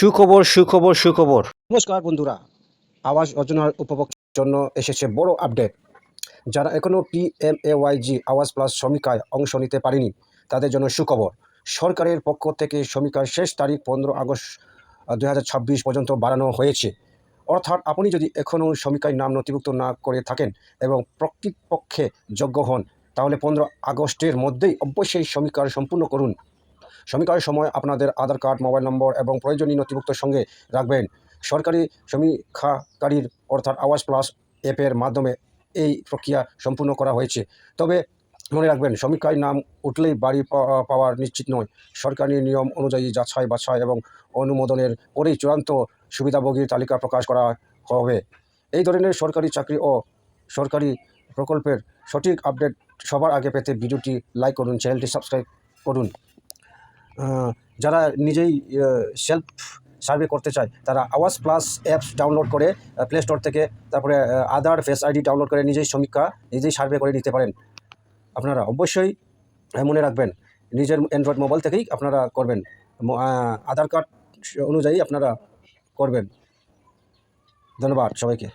সুখবর সুখবর সুখবর। নমস্কার বন্ধুরা, আবাস যোজনার উপভোক্তার জন্য এসেছে বড় আপডেট। যারা এখনও পিএমএওয়াইজি আবাস প্লাস সমীক্ষায় অংশ নিতে পারেনি তাদের জন্য সুখবর। সরকারের পক্ষ থেকে সমীক্ষার শেষ তারিখ 15 আগস্ট 2026 পর্যন্ত বাড়ানো হয়েছে। অর্থাৎ আপনি যদি এখনও সমীক্ষায় নাম নথিভুক্ত না করে থাকেন এবং প্রকৃতপক্ষে যোগ্য হন, তাহলে 15 আগস্টের মধ্যেই অবশ্যই সমীক্ষা সম্পূর্ণ করুন। সমীক্ষার সময় আপনাদের আধার কার্ড, মোবাইল নম্বর এবং প্রয়োজনীয় নথিভুক্ত সঙ্গে রাখবেন। সরকারি সমীক্ষাকারীর অর্থাৎ আওয়াজ প্লাস অ্যাপের মাধ্যমে এই প্রক্রিয়া সম্পূর্ণ করা হয়েছে। তবে মনে রাখবেন, সমীক্ষায় নাম উঠলেই বাড়ি পাওয়ার নিশ্চিত নয়। সরকারি নিয়ম অনুযায়ী যাচাই বাছাই এবং অনুমোদনের পরেই চূড়ান্ত সুবিধাভোগীর তালিকা প্রকাশ করা হবে। এই ধরনের সরকারি চাকরি ও সরকারি প্রকল্পের সঠিক আপডেট সবার আগে পেতে ভিডিওটি লাইক করুন, চ্যানেলটি সাবস্ক্রাইব করুন। যারা নিজেই সেলফ সার্ভে করতে চায় তারা আওয়াজ প্লাস অ্যাপস ডাউনলোড করে প্লে স্টোর থেকে, তারপরে আধার ফেস আইডি ডাউনলোড করে নিজেই সমীক্ষা নিজেই সার্ভে করে নিতে পারেন। আপনারা অবশ্যই মনে রাখবেন, নিজের অ্যান্ড্রয়েড মোবাইল থেকেই আপনারা করবেন, আধার কার্ড অনুযায়ী আপনারা করবেন। ধন্যবাদ সবাইকে।